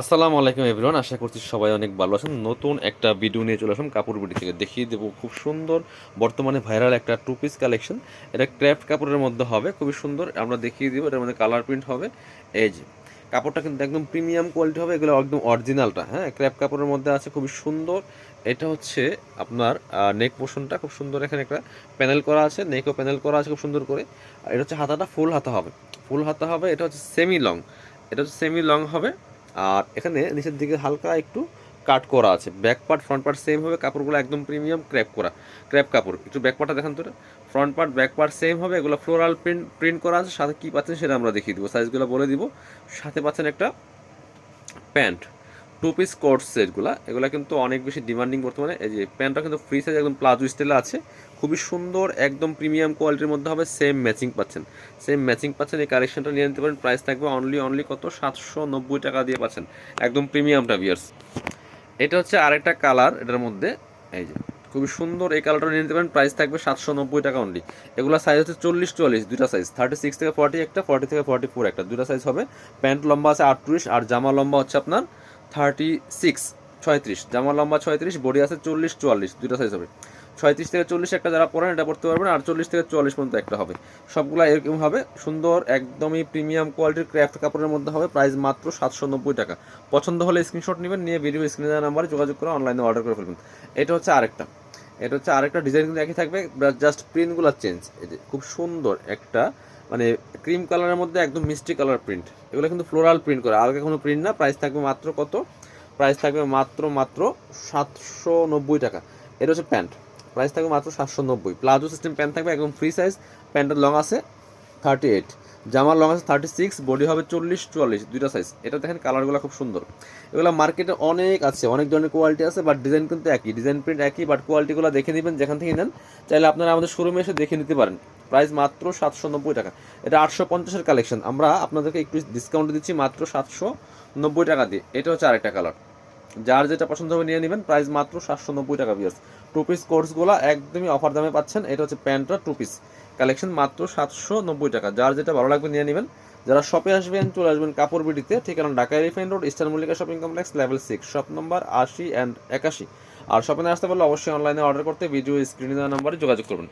আসসালামু আলাইকুম এভরিওয়ান, আশা করছি সবাই অনেক ভালো আছেন। নতুন একটা ভিডিও নিয়ে চলে আসলাম কাপড় বিডি থেকে। দেখিয়ে দেবো খুব সুন্দর বর্তমানে ভাইরাল একটা টু পিস কালেকশন। এটা ক্র্যাফট কাপড়ের মধ্যে হবে, খুবই সুন্দর। আমরা দেখিয়ে দিব, এটার মধ্যে কালার প্রিন্ট হবে। এই যে কাপড়টা কিন্তু একদম প্রিমিয়াম কোয়ালিটি হবে, এগুলো একদম অরিজিনালটা। হ্যাঁ, ক্র্যাফট কাপড়ের মধ্যে আছে, খুবই সুন্দর। এটা হচ্ছে আপনার নেক পোর্শনটা খুব সুন্দর, এখানে একটা প্যানেল করা আছে, নেকও প্যানেল করা আছে খুব সুন্দর করে। আর এটা হচ্ছে হাতাটা ফুল হাতা হবে, ফুল হাতা হবে। এটা হচ্ছে সেমি লং, এটা হচ্ছে সেমি লং হবে। আর এখানে নিচের দিকে হালকা একটু কাট করা আছে। Back part front part same হবে, কাপড়গুলো একদম প্রিমিয়াম ক্র্যাপ কাপড়। একটু ব্যাক পার্টটা দেখান তো, front part back part same হবে। এগুলো ফ্লোরাল প্রিন্ট প্রিন্ট করা আছে। সাথে কী পাচ্ছেন সেটা আমরা দেখিয়ে দিব, সাইজগুলো বলে দিব। সাথে পাচ্ছেন একটা প্যান্ট, টু পিস কোট সেটগুলো, এগুলো কিন্তু অনেক বেশি ডিমান্ডিং বর্তমানে। এই যে প্যান্টটা কিন্তু ফ্রি সাইজ, একদম প্লাজো স্টাইলে আছে, খুবই সুন্দর, একদম প্রিমিয়াম কোয়ালিটির মধ্যে হবে। সেম ম্যাচিং পাচ্ছেন, সেম ম্যাচিং পাচ্ছেন। এই কালেকশনটা নিয়ে নিতে পারেন। প্রাইস থাকবে অনলি কত, 790 টাকা দিয়ে পাচ্ছেন, একদম প্রিমিয়ামটা বিয়ার্স। এটা হচ্ছে আরেকটা কালার এটার মধ্যে। এই যে খুবই সুন্দর, এই কালারটা নিয়ে নিতে পারেন। প্রাইস থাকবে 790 টাকা অনলি। এগুলো সাইজ হচ্ছে 40-44, দুইটা সাইজ, 36 থেকে 40 একটা, 40 থেকে 44 একটা, দুইটা সাইজ হবে। প্যান্ট লম্বা আছে 38, আর জামা লম্বা হচ্ছে আপনার 36, 36। জামা লম্বা 36, বডি আছে 40-44, দুইটা সাইজ হবে। 36 থেকে 40 একটা যারা পরেন এটা পড়তে পারবেন, 48 থেকে 44 পর্যন্ত একটা হবে। সবগুলো এরকম হবে, সুন্দর, একদমই প্রিমিয়াম কোয়ালিটির ক্র্যাফট কাপড়ের মধ্যে হবে। প্রাইস মাত্র 790 টাকা। পছন্দ হলে স্ক্রিনশট নেবেন, নিয়ে ভিডিও স্ক্রিনে দেওয়া নাম্বারে যোগাযোগ করে অনলাইনে অর্ডার করে ফেলবেন। এটা হচ্ছে আরেকটা, এটা হচ্ছে আরেকটা ডিজাইন কিন্তু একই থাকবে, জাস্ট প্রিন্টগুলো চেঞ্জ। এই যে খুব সুন্দর একটা, মানে ক্রিম কালারের মধ্যে একদম মিষ্টি কালার প্রিন্ট। এগুলো কিন্তু ফ্লোরাল প্রিন্ট করে, আলাদা কোনো প্রিন্ট না। প্রাইস থাকবে মাত্র কত, প্রাইস থাকবে মাত্র 790 টাকা। এটা হচ্ছে প্যান্ট, প্রাইস থাকবে মাত্র 790। প্লাজো সিস্টেম প্যান্ট থাকবে, একদম ফ্রি সাইজ। প্যান্টের লং আছে 38, জামার লং আছে 36, বডি হবে 40-44, দুইটা সাইজ। এটা দেখেন কালারগুলো খুব সুন্দর। এগুলো মার্কেটে অনেক আছে, অনেক ধরনের কোয়ালিটি আছে, বাট ডিজাইন কিন্তু একই, ডিজাইন প্রিন্ট একই, বাট কোয়ালিটিগুলো দেখে নেবেন যেখান থেকে নেন। চাইলে আপনারা আমাদের শোরুমে এসে দেখে নিতে পারেন। প্রাইস মাত্র 790 টাকা। এটা 850-এর কালেকশন, আমরা আপনাদেরকে একটু ডিসকাউন্ট দিচ্ছি মাত্র 790 টাকা দিয়ে। এটা হচ্ছে আরেকটা কালার, যার যেটা পছন্দ হবে নিয়ে নেবেন। প্রাইস মাত্র 790 টাকা বিয়ার্স। টু পিস কোর্সগুলো একদমই অফার দামে পাচ্ছেন। এটা হচ্ছে প্যান্টটা টু পিস কালেকশন, মাত্র 790 টাকা। যার যেটা ভালো লাগবে নিয়ে নেবেন। যারা শপে আসবেন চলে আসবেন কাপড় বিডিতে, ঠিকানা Dhaka elephant road, eastern Mallika shopping complex, level 6, shop number 80 and 81। আর শপে না আসতে পারলে অবশ্যই অনলাইনে অর্ডার করতে ভিডিও স্ক্রিনে দেওয়া নাম্বারে যোগাযোগ করবেন।